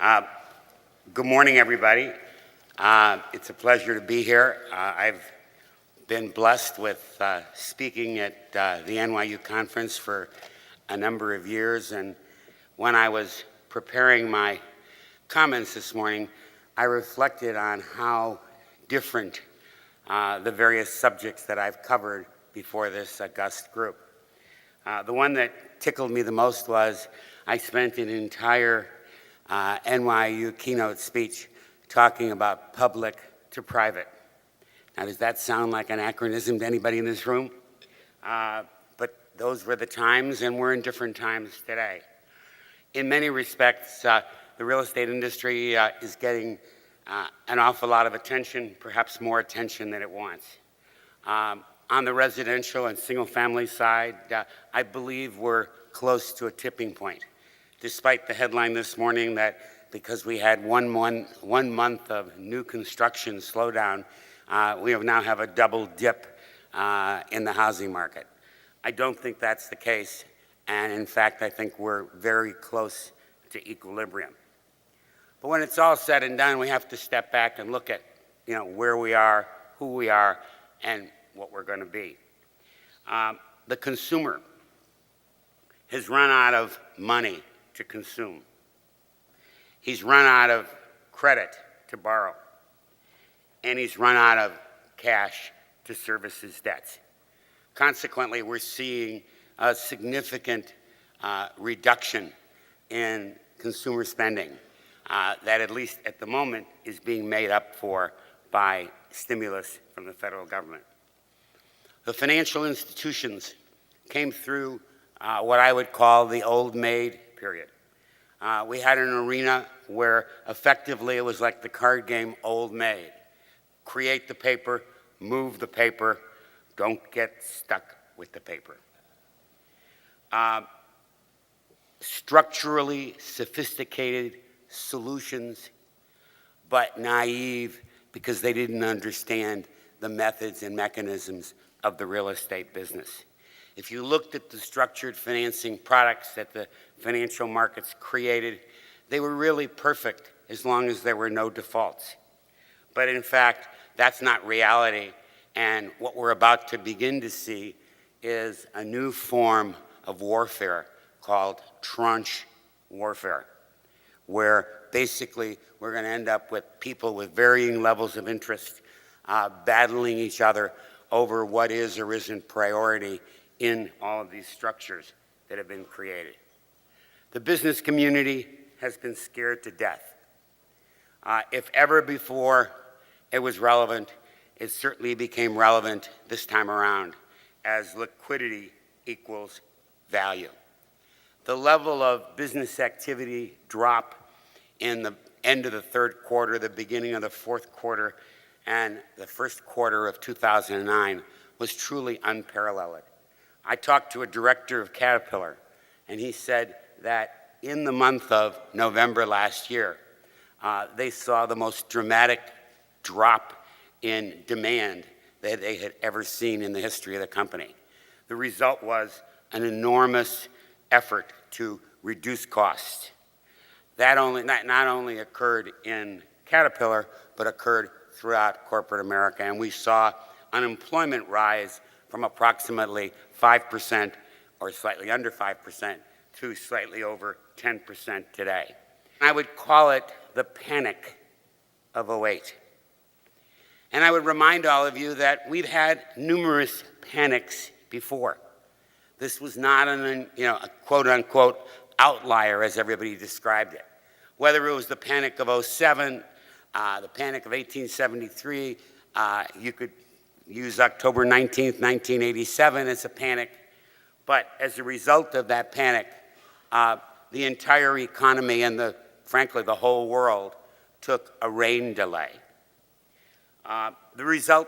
Uh, Good morning, everybody. It's a pleasure to be here. I've been blessed with speaking at the NYU conference for a number of years, and when I was preparing my comments this morning, I reflected on how different the various subjects that I've covered before this august group. The one that tickled me the most was I spent an entire NYU keynote speech talking about public to private. Now, does that sound like an anachronism to anybody in this room? But those were the times, and we're in different times today. In many respects, the real estate industry is getting an awful lot of attention, perhaps more attention than it wants. On the residential and single-family side, I believe we're close to a tipping point. Despite the headline this morning that because we had one month of new construction slowdown, we now have a double dip in the housing market. I don't think that's the case, and in fact, I think we're very close to equilibrium. But when it's all said and done, we have to step back and look at, where we are, who we are, and what we're going to be. The consumer has run out of money to consume. He's run out of credit to borrow. And he's run out of cash to service his debts. Consequently, we're seeing a significant reduction in consumer spending that, at least at the moment, is being made up for by stimulus from the federal government. The financial institutions came through what I would call the old maid period. We had an arena where effectively it was like the card game Old Maid. Create the paper, move the paper, don't get stuck with the paper. Structurally sophisticated solutions, but naive because they didn't understand the methods and mechanisms of the real estate business. If you looked at the structured financing products that the financial markets created, they were really perfect as long as there were no defaults. But in fact, that's not reality, and what we're about to begin to see is a new form of warfare called tranche warfare, where basically we're going to end up with people with varying levels of interest battling each other over what is or isn't priority in all of these structures that have been created. The business community has been scared to death. If ever before it was relevant, it certainly became relevant this time around as liquidity equals value. The level of business activity drop in the end of the third quarter, the beginning of the fourth quarter, and the first quarter of 2009 was truly unparalleled. I talked to a director of Caterpillar, and he said that in the month of November last year, they saw the most dramatic drop in demand that they had ever seen in the history of the company. The result was an enormous effort to reduce costs. That not only occurred in Caterpillar, but occurred throughout corporate America, and we saw unemployment rise from approximately 5% or slightly under 5% to slightly over 10% today. I would call it the panic of '08. And I would remind all of you that we've had numerous panics before. This was not a quote-unquote outlier as everybody described it. Whether it was the panic of '07, the panic of 1873, you could use October 19th, 1987 as a panic. But as a result of that panic, the entire economy and frankly, the whole world took a rain delay. The result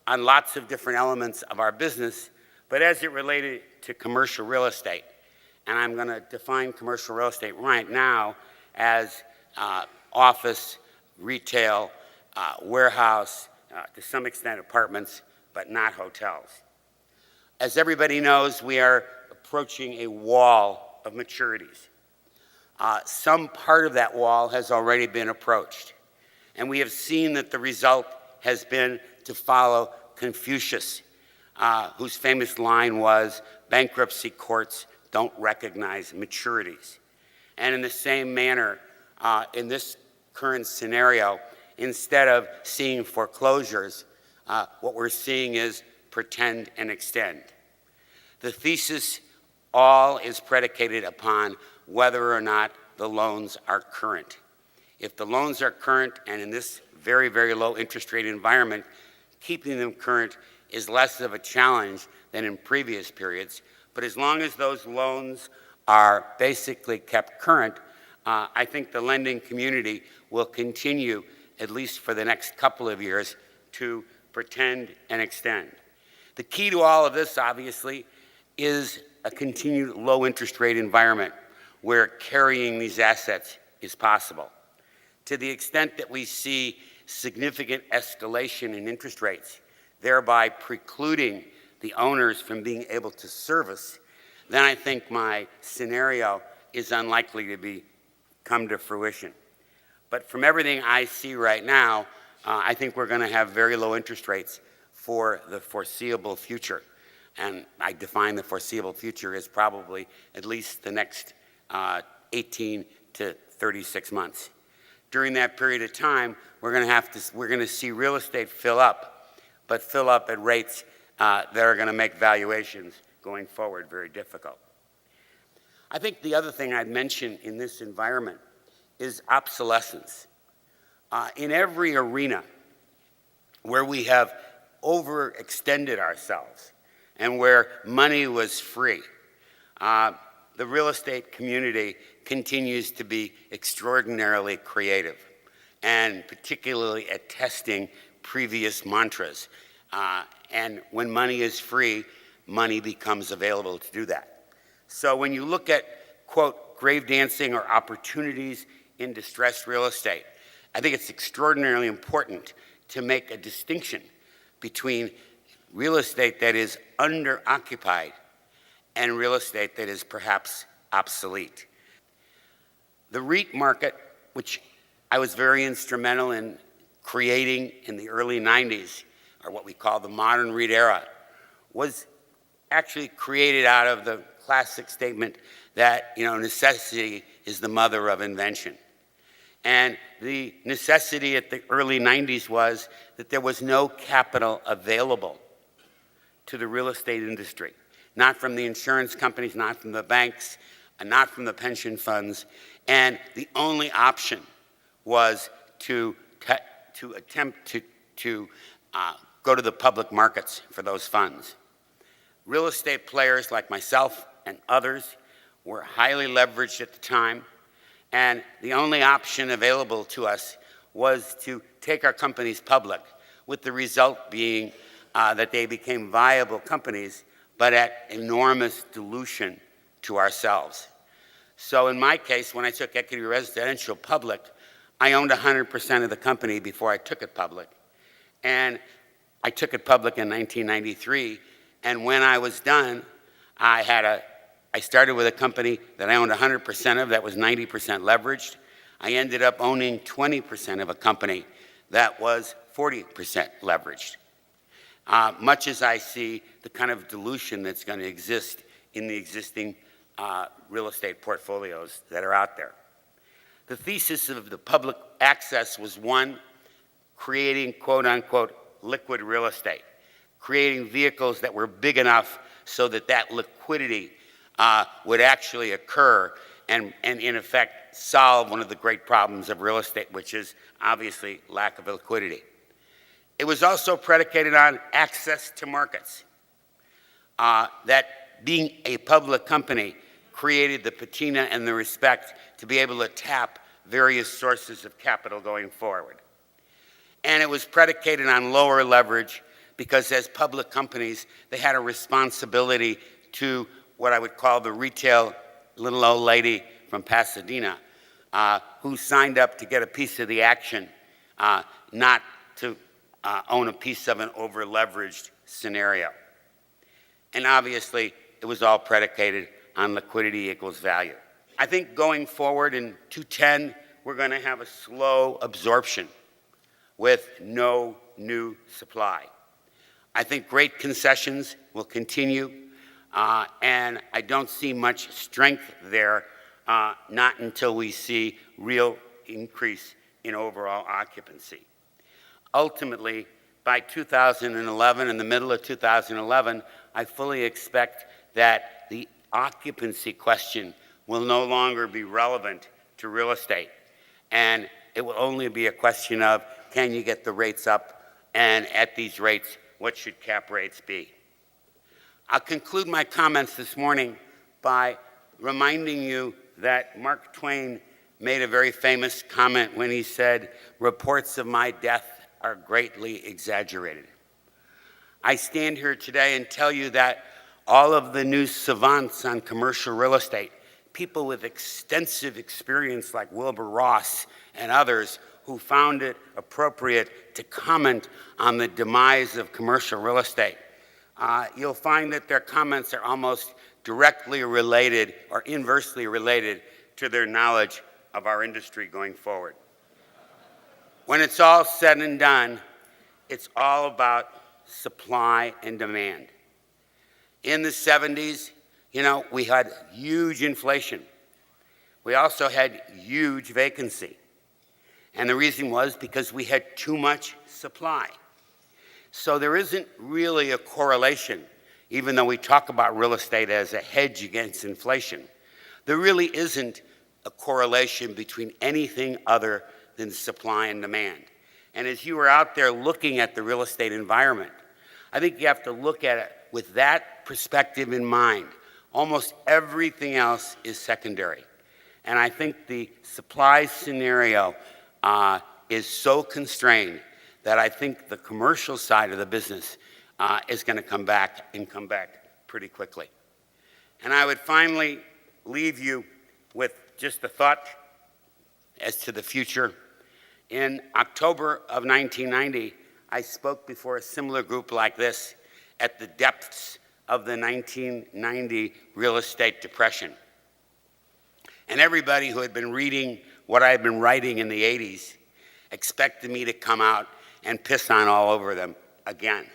on lots of different elements of our business, but as it related to commercial real estate, and I'm going to define commercial real estate right now as office, retail, warehouse, to some extent apartments, but not hotels. As everybody knows, we are approaching a wall of maturities. Some part of that wall has already been approached. And we have seen that the result has been to follow Confucius, whose famous line was, bankruptcy courts don't recognize maturities. And in the same manner, in this current scenario, instead of seeing foreclosures, what we're seeing is pretend and extend. The thesis all is predicated upon whether or not the loans are current. If the loans are current, and in this very, very low interest rate environment, keeping them current is less of a challenge than in previous periods. But as long as those loans are basically kept current, I think the lending community will continue, at least for the next couple of years, to pretend and extend. The key to all of this, obviously, is a continued low interest rate environment where carrying these assets is possible. To the extent that we see significant escalation in interest rates, thereby precluding the owners from being able to service, then I think my scenario is unlikely to come to fruition. But from everything I see right now, I think we're going to have very low interest rates for the foreseeable future. And I define the foreseeable future as probably at least the next 18 to 36 months. During that period of time, we're going to see real estate fill up, but fill up at rates that are going to make valuations going forward very difficult. I think the other thing I'd mention in this environment is obsolescence. In every arena where we have overextended ourselves and where money was free, the real estate community continues to be extraordinarily creative, and particularly at testing previous mantras. And when money is free, money becomes available to do that. So when you look at, quote, grave dancing or opportunities in distressed real estate, I think it's extraordinarily important to make a distinction between real estate that is under-occupied and real estate that is perhaps obsolete. The REIT market, which I was very instrumental in creating in the early 90s, or what we call the modern REIT era, was actually created out of the classic statement that, necessity is the mother of invention. And the necessity at the early 90s was that there was no capital available to the real estate industry, not from the insurance companies, not from the banks, and not from the pension funds. And the only option was to attempt to go to the public markets for those funds. Real estate players like myself and others were highly leveraged at the time, and the only option available to us was to take our companies public, with the result being that they became viable companies, but at enormous dilution to ourselves. So in my case, when I took Equity Residential public, I owned 100% of the company before I took it public. And I took it public in 1993, and when I was done, I started with a company that I owned 100% of that was 90% leveraged. I ended up owning 20% of a company that was 40% leveraged. Much as I see the kind of dilution that's going to exist in the existing real estate portfolios that are out there. The thesis of the public access was, one, creating quote unquote liquid real estate, creating vehicles that were big enough so that that liquidity would actually occur and in effect solve one of the great problems of real estate, which is obviously lack of liquidity. It was also predicated on access to markets. That being a public company created the patina and the respect to be able to tap various sources of capital going forward. And it was predicated on lower leverage because as public companies, they had a responsibility to what I would call the retail little old lady from Pasadena who signed up to get a piece of the action, not to own a piece of an over-leveraged scenario. And obviously, it was all predicated on liquidity equals value. I think going forward in 2010, we're going to have a slow absorption with no new supply. I think great concessions will continue, and I don't see much strength there, not until we see real increase in overall occupancy. Ultimately, by 2011, in the middle of 2011, I fully expect that the occupancy question will no longer be relevant to real estate. And it will only be a question of, can you get the rates up? And at these rates, what should cap rates be? I'll conclude my comments this morning by reminding you that Mark Twain made a very famous comment when he said, "Reports of my death are greatly exaggerated." I stand here today and tell you that all of the new savants on commercial real estate, people with extensive experience like Wilbur Ross and others who found it appropriate to comment on the demise of commercial real estate, you'll find that their comments are almost directly related or inversely related to their knowledge of our industry going forward. When it's all said and done, it's all about supply and demand. In the 70s, we had huge inflation. We also had huge vacancy. And the reason was because we had too much supply. So there isn't really a correlation, even though we talk about real estate as a hedge against inflation. There really isn't a correlation between anything other than supply and demand. And as you are out there looking at the real estate environment, I think you have to look at it with that perspective in mind. Almost everything else is secondary. And I think the supply scenario is so constrained that I think the commercial side of the business is going to come back pretty quickly. And I would finally leave you with just a thought as to the future. In October of 1990, I spoke before a similar group like this at the depths of the 1990 real estate depression. And everybody who had been reading what I had been writing in the 80s expected me to come out and piss on all over them again.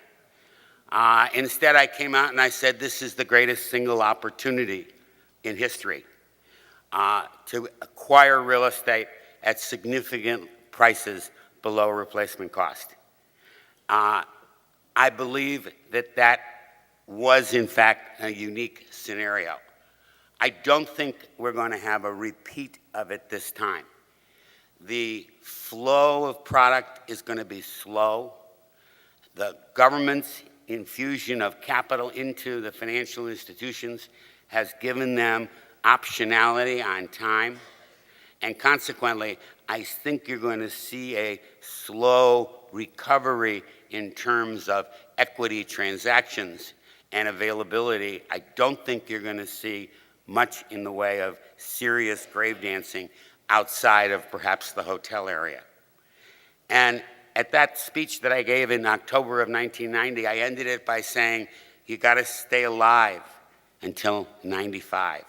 Instead, I came out and I said, this is the greatest single opportunity in history to acquire real estate at significant prices below replacement cost. I believe that that was, in fact, a unique scenario. I don't think we're going to have a repeat of it this time. The flow of product is going to be slow. The government's infusion of capital into the financial institutions has given them optionality on time. And consequently, I think you're going to see a slow recovery in terms of equity transactions and availability. I don't think you're going to see much in the way of serious grave dancing outside of perhaps the hotel area. And at that speech that I gave in October of 1990, I ended it by saying, you got to stay alive until 95.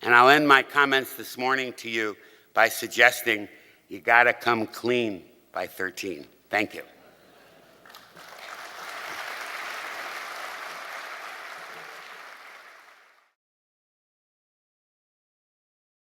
And I'll end my comments this morning to you by suggesting you got to come clean by 13. Thank you.